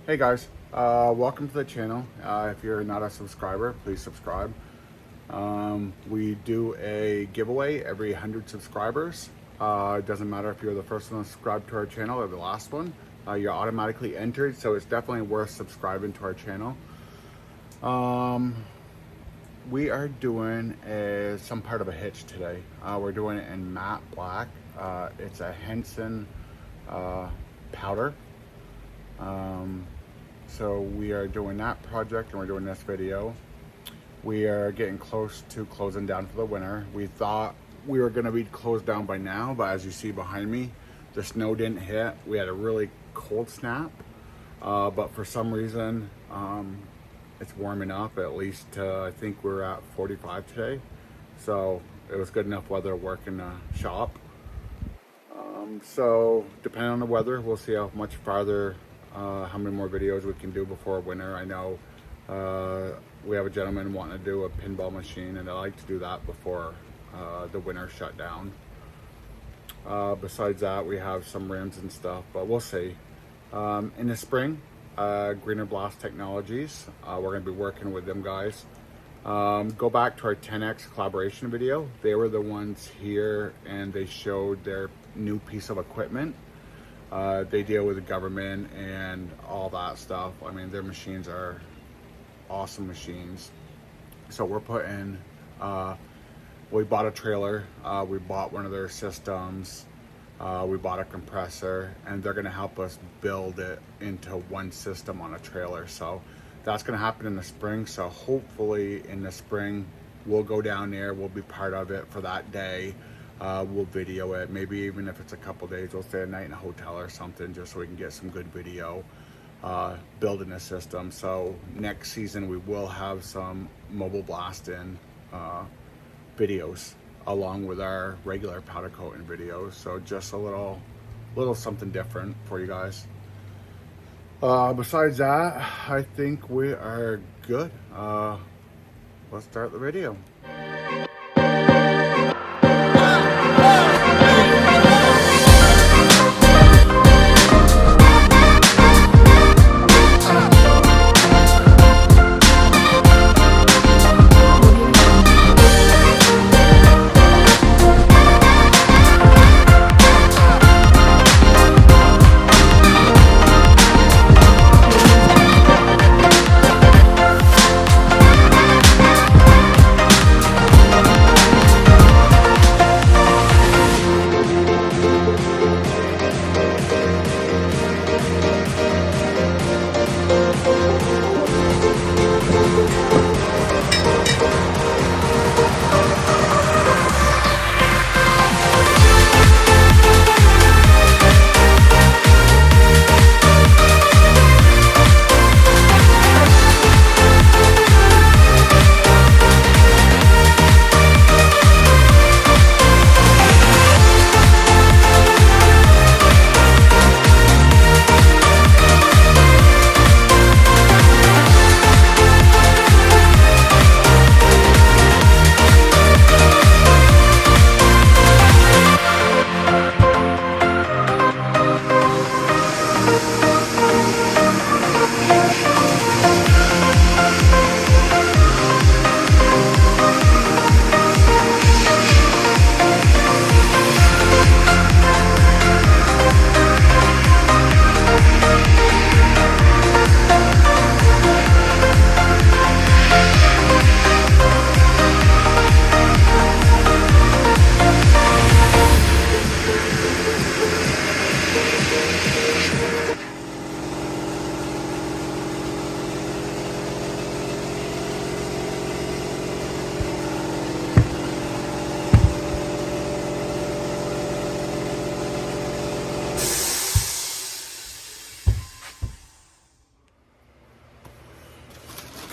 Hey guys, welcome to the channel. If you're not a subscriber, please subscribe. We do a giveaway every 100 subscribers. It doesn't matter if you're the first one to subscribe to our channel or the last one. You're automatically entered, so it's definitely worth subscribing to our channel. We are doing some part of a hitch today. We're doing it in matte black. It's a Henson powder. So we are doing that project and we're doing this video. We are getting close to closing down for the winter. We thought we were going to be closed down by now, but as you see behind me, the snow didn't hit. We had a really cold snap, but for some reason it's warming up. At least I think we're at 45 today, so it was good enough weather to work in the shop. So depending on the weather, we'll see how much farther how many more videos we can do before winter. I know we have a gentleman wanting to do a pinball machine, and I like to do that before the winter shut down. Besides that, we have some rims and stuff, but we'll see. In the spring, Greener Blast Technologies, we're going to be working with them guys. Go back to our 10X collaboration video. They were the ones here and they showed their new piece of equipment. They deal with the government and all that stuff. I mean, their machines are awesome machines. So we're putting, we bought a trailer, we bought one of their systems, we bought a compressor, and they're gonna help us build it into one system on a trailer. So that's gonna happen in the spring. So hopefully in the spring, we'll go down there, we'll be part of it for that day. We'll video it, maybe even if it's a couple days, we'll stay a night in a hotel or something just so we can get some good video building a system. So next season we will have some mobile blasting videos along with our regular powder coating videos. So just a little something different for you guys. Besides that, I think we are good. Let's start the video.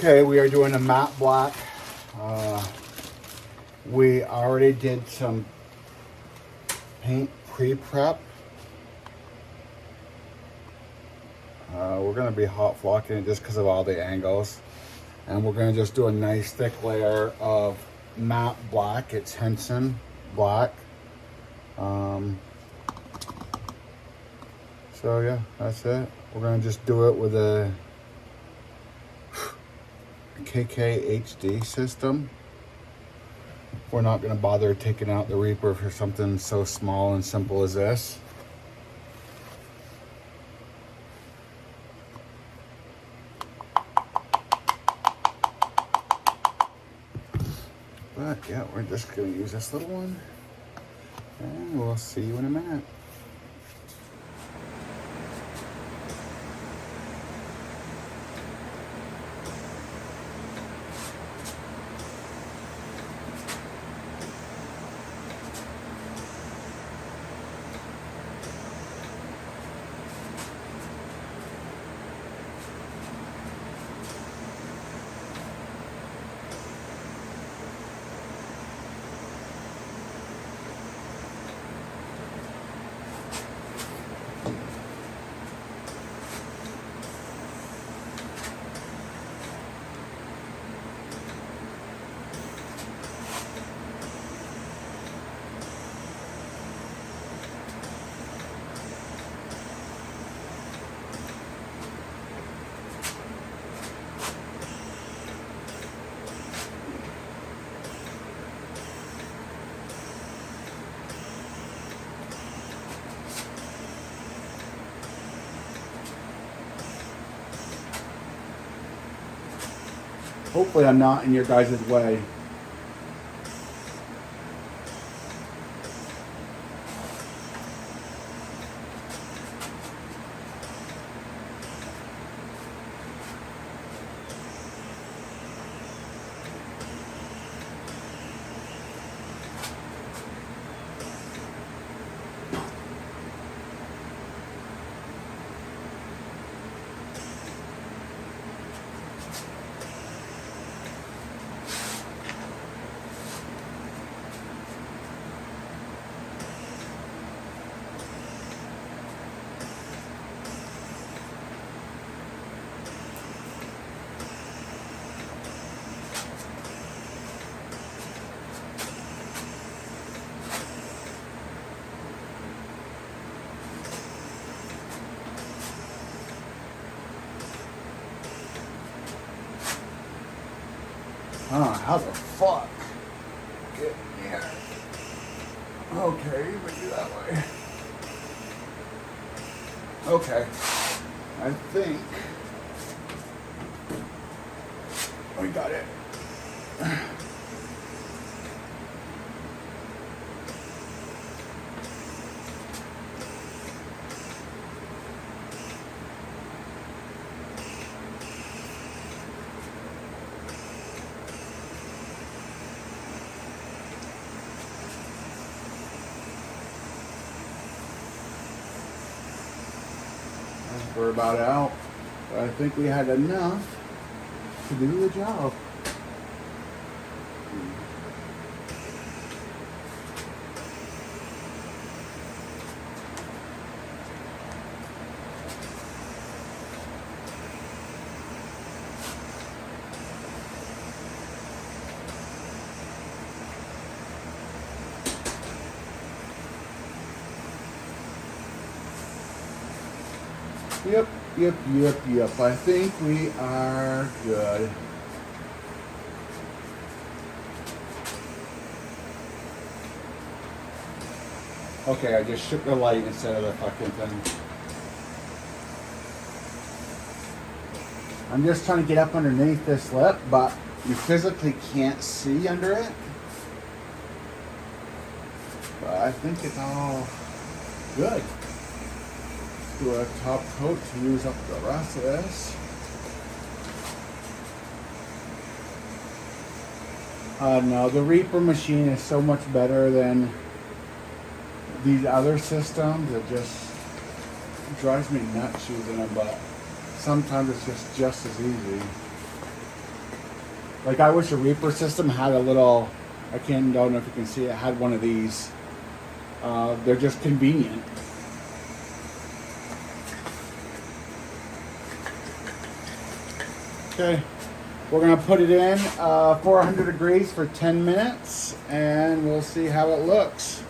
Okay, we are doing a matte black. We already did some paint pre-prep. We're going to be hot flocking it just because of all the angles. And we're going to just do a nice thick layer of matte black. It's Henson black. So yeah, that's it. We're gonna just do it with a KK HD system. We're not gonna bother taking out the Reaper for something so small and simple as this. But yeah, we're just gonna use this little one, and we'll see you in a minute. Hopefully I'm not in your guys' way. How the fuck? Get here. Okay, we do that way. Okay. I think we got it. We're about out, but I think we had enough to do the job. Yep. I think we are good. Okay, I just shook the light instead of the fucking thing. I'm just trying to get up underneath this lip, but you physically can't see under it. But I think it's all good. Do a top coat to use up the rest of this. No, the Reaper machine is so much better than these other systems. It just drives me nuts using them, but sometimes it's just as easy. Like, I wish a Reaper system had a little, don't know if you can see it, had one of these. They're just convenient. Okay, we're gonna put it in 400 degrees for 10 minutes and we'll see how it looks.